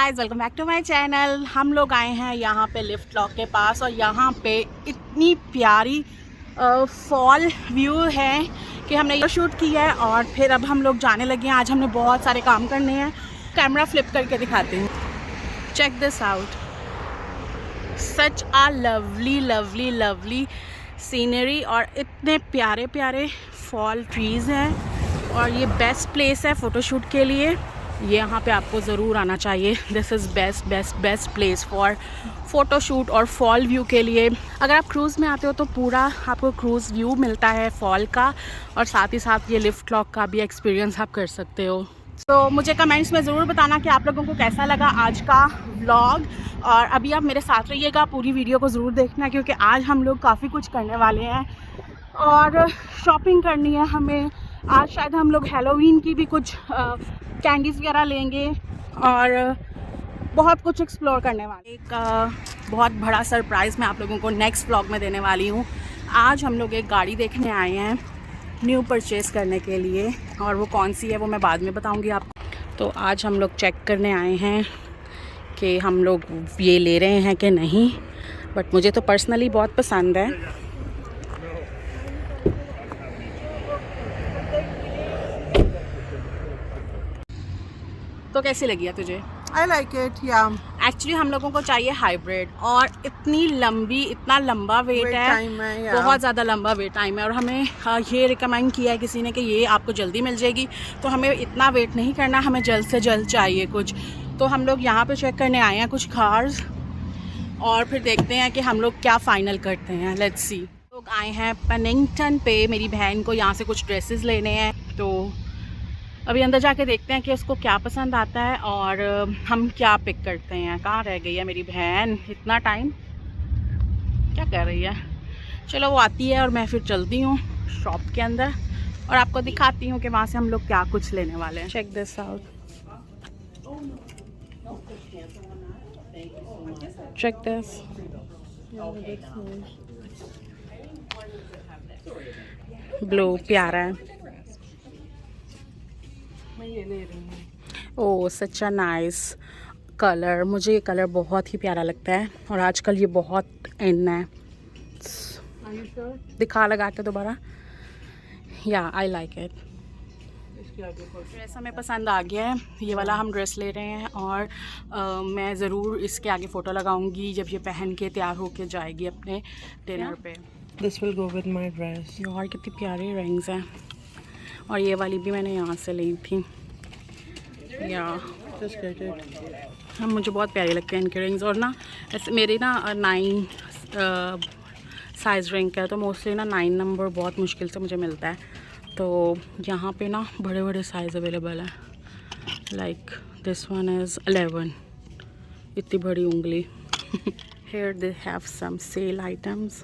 Guys, welcome back to my channel. हम लोग आए हैं यहाँ पे लिफ्ट लॉक के पास और यहाँ पे इतनी प्यारी फॉल व्यू है कि हमने ये शूट किया है और फिर अब हम लोग जाने लगे हैं। आज हमने बहुत सारे काम करने हैं। कैमरा फ्लिप करके दिखाती हूँ। Check this out, such a lovely lovely lovely scenery और इतने प्यारे प्यारे फॉल ट्रीज़ हैं और ये बेस्ट प्लेस है फ़ोटोशूट के लिए। ये यहाँ पे आपको ज़रूर आना चाहिए। This is best best best place for photoshoot और फॉल व्यू के लिए। अगर आप क्रूज़ में आते हो तो पूरा आपको क्रूज़ व्यू मिलता है फॉल का और साथ ही साथ ये लिफ्ट लॉक का भी एक्सपीरियंस आप कर सकते हो। तो मुझे कमेंट्स में ज़रूर बताना कि आप लोगों को कैसा लगा आज का व्लॉग। और अभी आप मेरे साथ रहिएगा, पूरी वीडियो को ज़रूर देखना क्योंकि आज हम लोग काफ़ी कुछ करने वाले हैं और शॉपिंग करनी है हमें। आज शायद हम लोग हैलोवीन की भी कुछ कैंडीज़ वगैरह लेंगे और बहुत कुछ एक्सप्लोर करने वाले। एक बहुत बड़ा सरप्राइज़ मैं आप लोगों को नेक्स्ट व्लॉग में देने वाली हूँ। आज हम लोग एक गाड़ी देखने आए हैं न्यू परचेज़ करने के लिए और वो कौन सी है वो मैं बाद में बताऊँगी आपको। तो आज हम लोग चेक करने आए हैं कि हम लोग ये ले रहे हैं कि नहीं, बट मुझे तो पर्सनली बहुत पसंद है। तो कैसी लगी है तुझे? I like it, yeah. Actually हम लोगों को चाहिए हाइब्रिड और इतनी लंबी, इतना लंबा वेट Wait है, time है, yeah. बहुत ज़्यादा लंबा वेट टाइम है और हमें ये रिकमेंड किया है किसी ने कि ये आपको जल्दी मिल जाएगी। तो हमें इतना वेट नहीं करना, हमें जल्द से जल्द चाहिए कुछ। तो हम लोग यहाँ पे चेक करने आए हैं कुछ कार्स और फिर देखते हैं कि हम लोग क्या फ़ाइनल करते हैं। Let's see. लोग आए हैं पेनिंगटन पे, मेरी बहन को यहाँ से कुछ ड्रेसेस लेने हैं। तो अभी अंदर जाके देखते हैं कि उसको क्या पसंद आता है और हम क्या पिक करते हैं। कहाँ रह गई है मेरी बहन? इतना टाइम क्या कर रही है? चलो वो आती है और मैं फिर चलती हूँ शॉप के अंदर और आपको दिखाती हूँ कि वहाँ से हम लोग क्या कुछ लेने वाले हैं। Check this out, check this. Blue प्यारा है। Oh such a nice colour. मुझे ये कलर बहुत ही प्यारा लगता है और आजकल ये बहुत इन है। दिखा लगा के दोबारा। या आई लाइक इट। ड्रेस हमें पसंद आ गया है, ये वाला हम ड्रेस ले रहे हैं और मैं ज़रूर इसके आगे फ़ोटो लगाऊंगी जब ये पहन के तैयार होके जाएगी अपने डिनर पे। This will go with my dress. यार कितनी प्यारी रिंग्स हैं और ये वाली भी मैंने यहाँ से ली थी। या Just get it. हाँ, मुझे बहुत प्यारी लगती हैं इनके रिंग्स। और ना ऐसे मेरी ना 9 साइज़ रिंग का है तो मोस्टली ना 9 नंबर बहुत मुश्किल से मुझे मिलता है। तो यहाँ पे ना बड़े बड़े साइज़ अवेलेबल हैं। लाइक दिस वन इज़ 11, इतनी बड़ी उंगली। Here they have some sale items.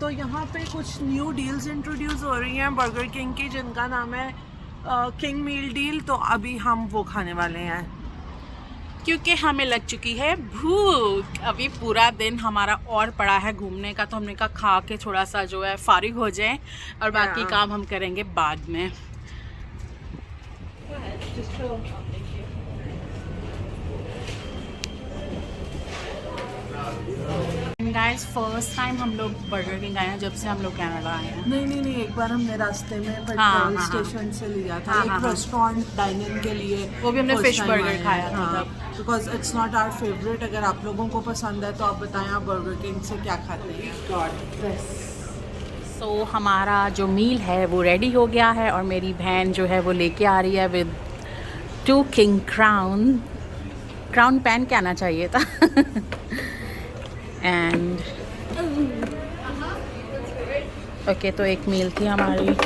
तो यहाँ पे कुछ न्यू डील्स इंट्रोड्यूस हो रही हैं बर्गर किंग की, जिनका नाम है किंग मील डील। तो अभी हम वो खाने वाले हैं क्योंकि हमें लग चुकी है भूख। अभी पूरा दिन हमारा और पड़ा है घूमने का, तो हमने कहा खा के थोड़ा सा जो है फारिग हो जाए और बाकी काम हम करेंगे बाद में। गाइस फर्स्ट टाइम हम लोग बर्गर किंग आए हैं जब से हम लोग कनाडा आए हैं। नहीं, एक बार हमने रास्ते में हाँ, पेट्रोल हाँ, स्टेशन से लिया था हाँ, एक हाँ, रेस्टोरेंट डाइनिंग के लिए। वो भी हमने फिश बर्गर खाया था तब। Because it's not our favourite. अगर आप लोगों को पसंद है तो आप बताएं आप बर्गर किंग से क्या खाते हैं। सो हमारा जो मील है वो रेडी हो गया है और मेरी बहन जो है वो लेके आ रही है विद 2 किंग क्राउन पहन के आना चाहिए था। एंड ओके, तो एक मील थी हमारी।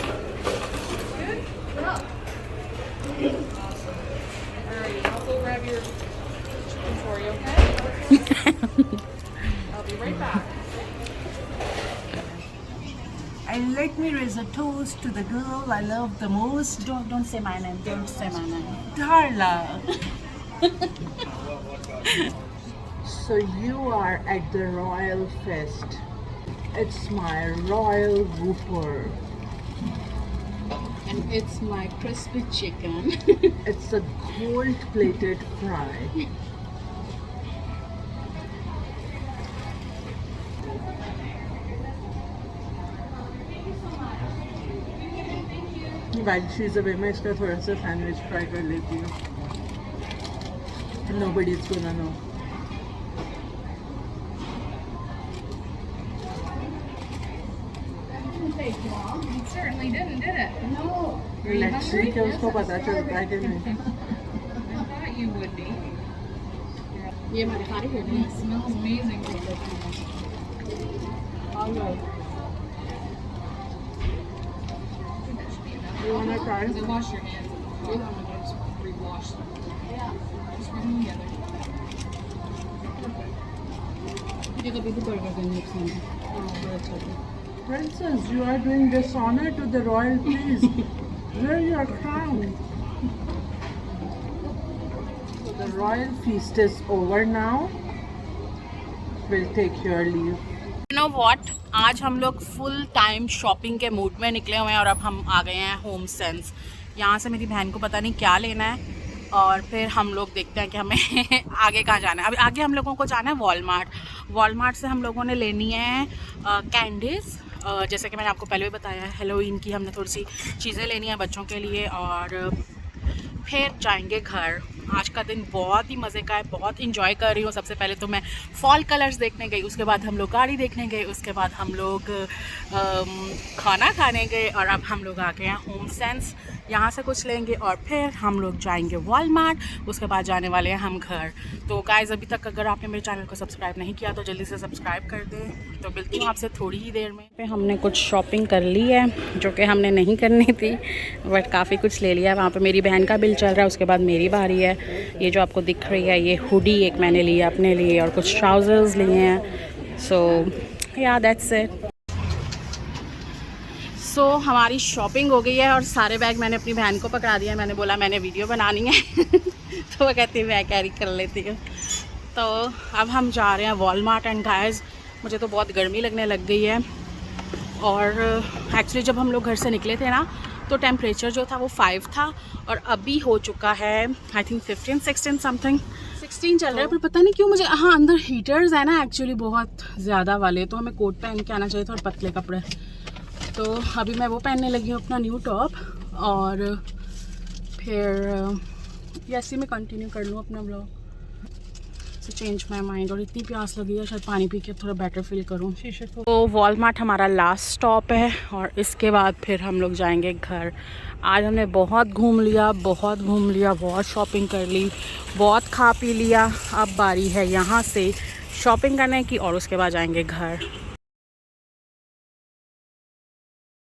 And let me raise a toast to the girl I love the most. Don't say my name. Don't say my name. Darla. So you are at the Royal Fest. It's my Royal Whooper. And it's my crispy chicken. It's a gold-plated fry. While she's away, मैं इसका थोड़ा सा sandwich fry कर लेती हूँ. Nobody's gonna know. It certainly didn't, did it? No. Let's see कि उसको पता चलता है कि नहीं. I thought you would be. ये हमारे खाने के It smells amazing. All right. That should be enough. You wanna try? Because wash your hands. Just rewash them. Just rub them together. मुझे कभी भी बर्गर करने पसंद है. बहुत अच्छा था. Princess, you are doing dishonor to the royal please. Wear your crown. So the royal feast is over now. We'll take your leave. You know what? आज हम लोग फुल टाइम शॉपिंग के मूड में निकले हुए हैं और अब हम आ गए हैं होम सेंस. यहाँ से मेरी बहन को पता नहीं क्या लेना है और फिर हम लोग देखते हैं कि हमें आगे कहाँ जाना है. अभी आगे हम लोगों को जाना है वॉलमार्ट. वॉलमार्ट से हम लोगों ने लेनी है कैंडीज़. जैसे कि मैंने आपको पहले भी बताया है, हेलोवीन की हमने थोड़ी सी चीज़ें लेनी है बच्चों के लिए और फिर जाएंगे घर. आज का दिन बहुत ही मज़े का है, बहुत इंजॉय कर रही हूँ. सबसे पहले तो मैं फॉल कलर्स देखने गई, उसके बाद हम लोग गाड़ी देखने गए, उसके बाद हम लोग खाना खाने गए और अब हम लोग आ गए हैं होम सेंस. यहाँ से कुछ लेंगे और फिर हम लोग जाएंगे वॉलमार्ट. उसके बाद जाने वाले हैं हम घर. तो गाइज़ अभी तक अगर आपने मेरे चैनल को सब्सक्राइब नहीं किया तो जल्दी से सब्सक्राइब कर दें. तो मिलती हूँ आपसे थोड़ी ही देर में. पे हमने कुछ शॉपिंग कर ली है जो कि हमने नहीं करनी थी, बट काफ़ी कुछ ले लिया है. वहाँ पे मेरी बहन का बिल चल रहा है, उसके बाद मेरी बारी है. ये जो आपको दिख रही है ये हुडी एक मैंने ली है अपने लिए और कुछ ट्राउज़र्स लिए हैं. सो या दैट्स इट. सो हमारी शॉपिंग हो गई है और सारे बैग मैंने अपनी बहन को पकड़ा दिया है. मैंने बोला मैंने वीडियो बनानी है तो वो कहती है मैं कैरी कर लेती हूँ. तो अब हम जा रहे हैं वॉलमार्ट. एंड गाइस मुझे तो बहुत गर्मी लगने लग गई है और एक्चुअली जब हम लोग घर से निकले थे ना तो टेम्परेचर जो था वो 5 था और अभी हो चुका है आई थिंक 15 16 समथिंग 16 चल रहा है. पर पता नहीं क्यों मुझे अंदर हीटर्स है ना एक्चुअली बहुत ज़्यादा वाले, तो हमें कोट पहन के आना चाहिए था और पतले कपड़े. तो अभी मैं वो पहनने लगी हूँ अपना न्यू टॉप और फिर ऐसे में कंटिन्यू कर लूँ अपना blog. So change my mind. और इतनी प्यास लगी है शायद पानी पी के थोड़ा बेटर फील करूँ. तो वॉलमार्ट हमारा लास्ट स्टॉप है और इसके बाद फिर हम लोग जाएंगे घर. आज हमने बहुत घूम लिया, बहुत शॉपिंग कर ली, बहुत खा पी लिया. अब बारी है यहाँ से शॉपिंग करने की और उसके बाद जाएंगे घर.